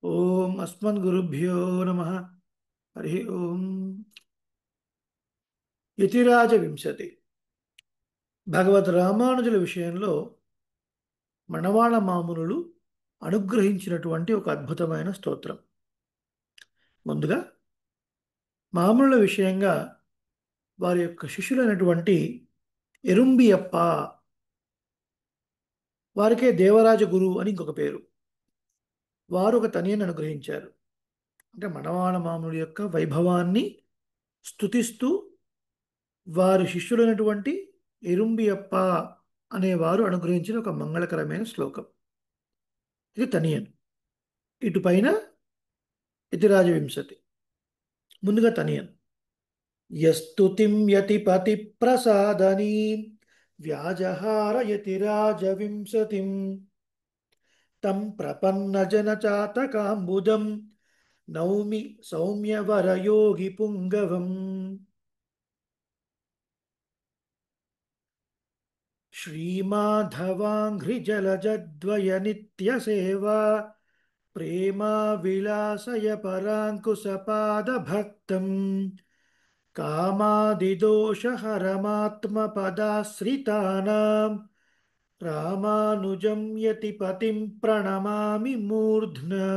ఓం అస్మద్గురుభ్యో నమః. హరి ఓం. యతిరాజ వింశతి. భగవద్ రామానుజుల విషయంలో మణవాళ మామునులు అనుగ్రహించినటువంటి ఒక అద్భుతమైన స్తోత్రం. ముందుగా మామునుల విషయంగా వారి యొక్క శిష్యులైనటువంటి ఎరుంబియప్ప, వారికే దేవరాజ గురువు అని ఇంకొక పేరు, వారు ఒక తనియను అనుగ్రహించారు. అంటే మణవాళ మామునుల యొక్క వైభవాన్ని స్తుతిస్తూ వారి శిష్యులైనటువంటి ఇరుంబియప్ప అనేవారు అనుగ్రహించిన ఒక మంగళకరమైన శ్లోకం. ఇది తనియన్. ఇటుపైన యతిరాజ వింశతి. ముందుగా తనియన్. యస్తుతిం యతిపతి ప్రసాదని వ్యాజహార యతిరాజ వింశతిం తం ప్రపన్న జన చాతకాంబుజం నౌమి సౌమ్యవరయోగి పుంగవం. శ్రీమాధవాంఘ్రిజలజద్వయ నిత్యసేవా ప్రేమా విలాసయ పరాంకుశపాదభక్తం కామాదిదోషహరమాత్మపదాశ్రితానాం రామానుజం యతిపతిం ప్రణమామి మూర్ధ్నా.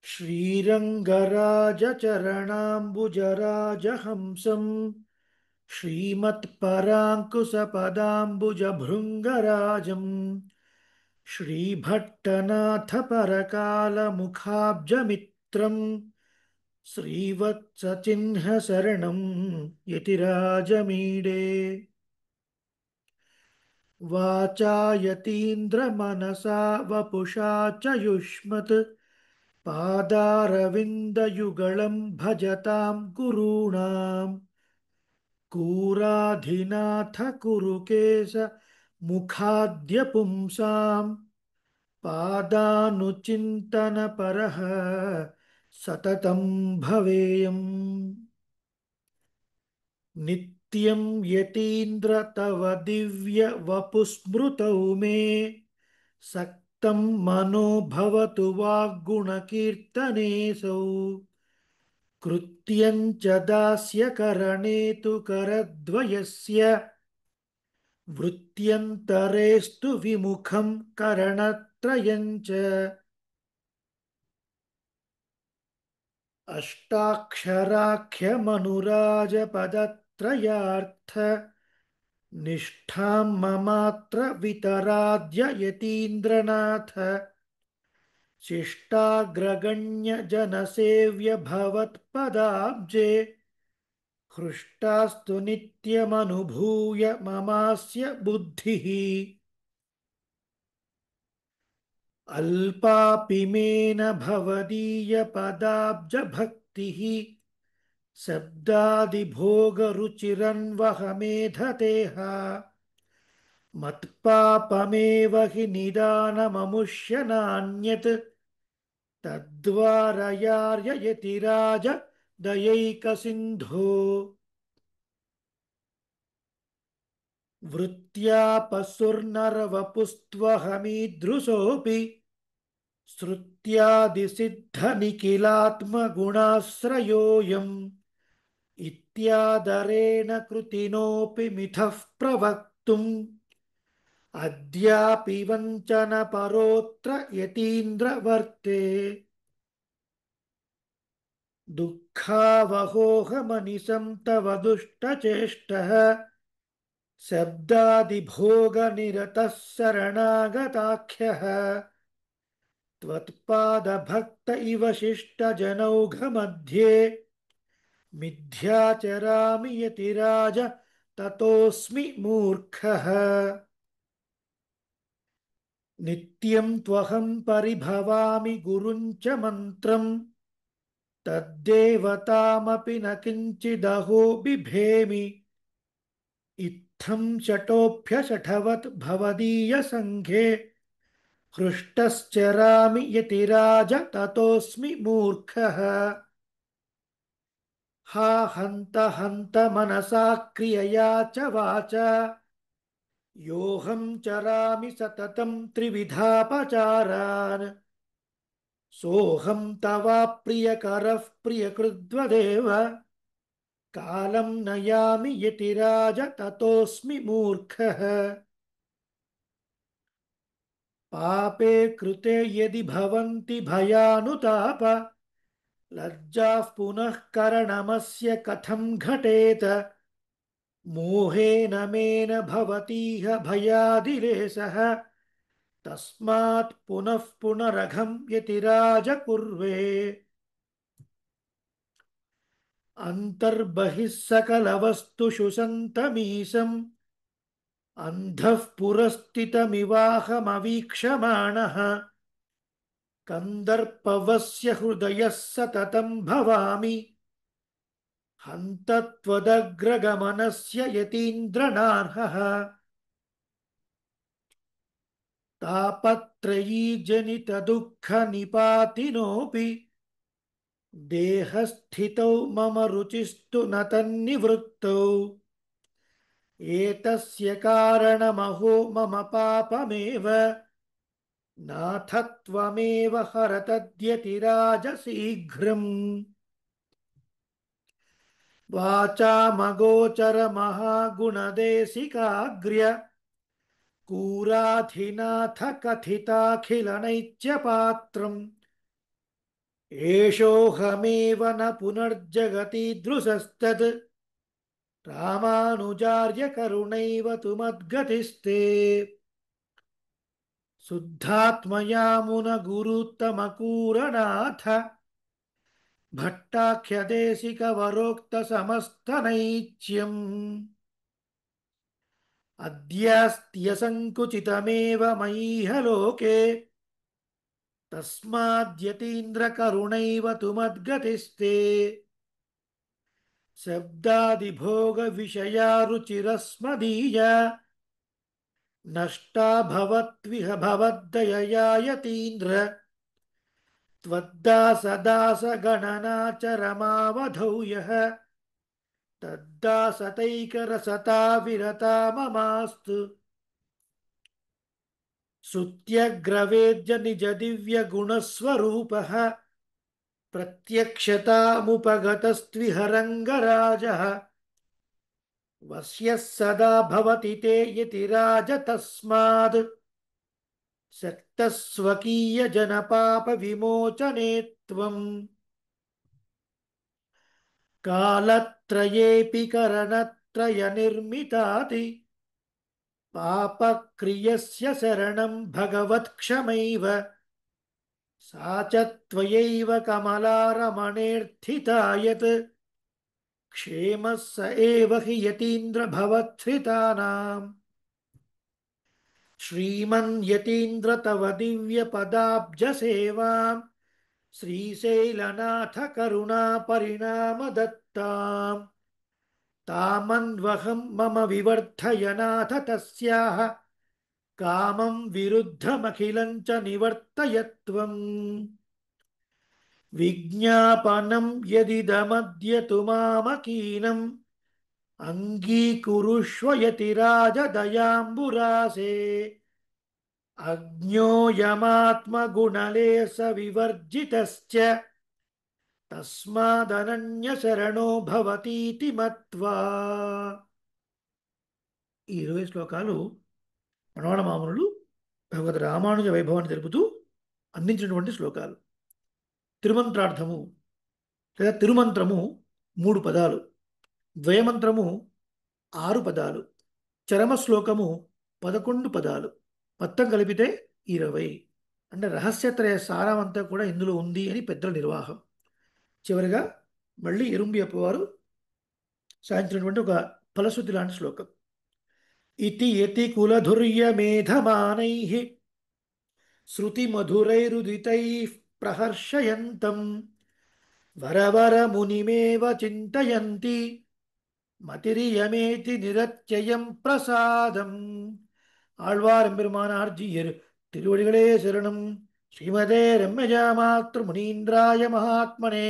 శ్రీరంగరాజచరణాంబుజరాజహంసం శ్రీమత్పరాంకుశపదాంబుజభృంగరాజం శ్రీభట్టనాథపరకాలముఖాబ్జమిత్రం శ్రీవత్సచిహ్నశరణం యతిరాజమీడే. వాచా యతీంద్రమనసా వపుషా చ యుష్మత్ పాదారవిందయుగళం భజతాం గురూణాం కూరాధినాథ కురుకేశ ముఖాద్య పుంసాం పాదానుచింతనపరః సతతం భవేయం. నిత్యం యతీంద్ర తవ దివ్య వపుస్మృతౌ మే సక్తం మనో భవతు వాగ్గుణకీర్తనేసౌ కృత్యం చ దాస్య కరణే తు కరద్వయస్య వృత్యంతరేస్తు విముఖం కరణత్రయం చ. అష్టాక్షరాఖ్యమనురాజపదత్రయార్థ నిష్ఠాం మమాత్ర వితరాద్య యతీంద్రనాథ శిష్టాగ్రగణ్య జనసేవ్య భవత్పదాబ్జే హృష్టాస్తు నిత్యమనుభూయ మమాస్య బుద్ధిః. అల్పాపి మే న భవదీయ పదాబ్జ భక్తిః శబ్దాదిభోగరుచిరన్వహమేధతేహ మత్పాపమేవ హి నిదానమముష్య నాన్యత్ తద్వారయార్య యతిరాజ దయైకసింధో. వృత్యాపసుర్నరవపుస్త్వహమీదృశోऽపి श्रुत्यादिसिद्धनिखिलात्मगुणाश्रयोऽयम् इत्यादरेण कृतिनोऽपि मिथः प्रवक्तुम् अद्यापि वञ्चनपरोऽत्र यतीन्द्रवर्ते. दुःखावहोहमनिशं तव दुष्टचेष्टः शब्दादिभोगनिरतः शरणागताख्यः त्वत्पादभक्त इव शिष्टजनौघमध्ये मिथ्याचरामि यतिराज ततोऽस्मि मूर्खः. नित्यं त्वहं परिभवामि गुरुं च मन्त्रं तद्देवतामपि न किञ्चिदहो बिभेमि इत्थं शठोऽभ्यशठवत् भवदीयसङ्घे हृष्टश्चरामि यतिराज ततोऽस्मि मूर्खः. हा हन्त हन्त मनसा क्रियया च वाचा योऽहं चरामि सततं त्रिविधापचारान् सोऽहं तवाप्रियकरः प्रियकृद्वदेव कालं नयामि यतिराज ततोऽस्मि मूर्खः पापे कृते यदि भवन्ति भयानुताप लज्जाः पुनः करणमस्य कथं घटेत मोहेन मेन भवतीह भयादिलेशः तस्मात् पुनः पुनरघं यतिराज कुर्वे अन्तर्बहिः सकलवस्तुषु सन्तमीशम् अन्धः पुरस्थितमिवाहमवीक्षमाणः कन्दर्पवस्य हृदयः सततं भवामि हन्तत्वदग्रगमनस्य यतीन्द्रनार्हः तापत्रयी जनितदुःखनिपातिनोऽपि देहस्थितौ मम रुचिस्तु न तन्निवृत्तौ एतस्य कारणमहो मम पापमेव नाथ त्वमेव हर तद्यतिराज शीघ्रम् वाचामगोचरमहागुणदेशिकाग्र्य कूराधिनाथ कथिताखिलनैत्यपात्रम् एषोऽहमेव न पुनर्जगति दृशस्तद् रामानुजार्य करुणैव तु मद्गतिस्ते शुद्धात्मया मुनगुरुत्तमकूरनाथ भट्टाख्यदेशिकवरोक्तसमस्तनैच्यम् अद्यास्त्यसङ्कुचितमेव मयीह लोके तस्माद्यतीन्द्रकरुणैव तु मद्गतिस्ते शब्दादिभोगविषया रुचिरस्मदीया नष्टा भवत्विह भवद्दयया यतीन्द्र त्वद्दासदासगणनाचरमावधौ यः तद्दासतैकरसता विरता ममास्तु श्रुत्यग्रवेद्य निजदिव्यगुणस्वरूपः प्रत्यक्षतामुपगतस्त्विह रङ्गराजः वश्यः सदा भवति ते यतिराज तस्माद् शक्तः स्वकीयजनपापविमोचने त्वम् कालत्रयेऽपि करणत्रयनिर्मिताति पापक्रियस्य शरणं भगवत्क्षमैव सा च त्वयैव कमला रमणेऽर्थिता यत् क्षेमः स एव हि यतीन्द्र भवत्स्थितानाम् श्रीमन्यतीन्द्र तव दिव्यपदाब्जसेवाम् श्रीशैलनाथ करुणापरिणामदत्ताम् तामन्वहं मम विवर्धय नाथ तस्याः कामं विरुद्धमखिलं च निवर्तयत्वम् विज्ञापनं यदिदमद्य तु मामकीनम् अङ्गीकुरुष्व यतिराजदयाम्बुरासे अज्ञोऽयमात्मगुणलेशविवर्जितश्च तस्मादनन्यशरणो भवतीति మత్వా. ఈ 20 శ్లోకాలు మనవాళ మామనులు భగవద్ రామానుజ వైభవాన్ని తెలుపుతూ అందించినటువంటి శ్లోకాలు. తిరుమంత్రార్థము లేదా తిరుమంత్రము 3 పదాలు, ద్వయమంత్రము 6 పదాలు, చరమ శ్లోకము 11 పదాలు, మొత్తం కలిపితే 20. అంటే రహస్యత్రయ సారమంతా కూడా ఇందులో ఉంది అని పెద్దల నిర్వాహం. చివరిగా మళ్ళీ ఎరుంబి అప్పవారు సాధించినటువంటి ఒక ఫలశ్రుతి లాంటి శ్లోకం. ఇతి యతి కులధుర్యమేధమానైః శృతిమధురైరుదితైః ప్రహర్షయంతం వరవరమునిమేవ చింతయంతి మతిరియమేతి నిరత్యయం ప్రసాదం. ஆழ்வாரெம்பெருமானார் ஜீயர் திருவடிகளே சரணம். ஸ்ரீமதே ரம்யஜாமாத்ரு முனீந்திராய மகாத்மனே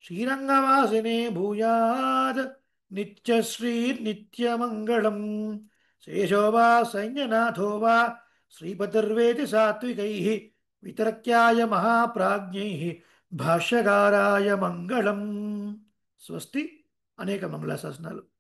ஸ்ரீரங்கவாசினே பூயாத் நித்யஸ்ரீ நித்யமங்கலம். శేషో వా సైన్యనాథో వా శ్రీపతిర్వేది సాత్వికైః వితర్క్యాయ మహాప్రాజ్ఞైః భాష్యకారాయ మంగళం. స్వస్తి. అనేక మంగళాశాసనాలు.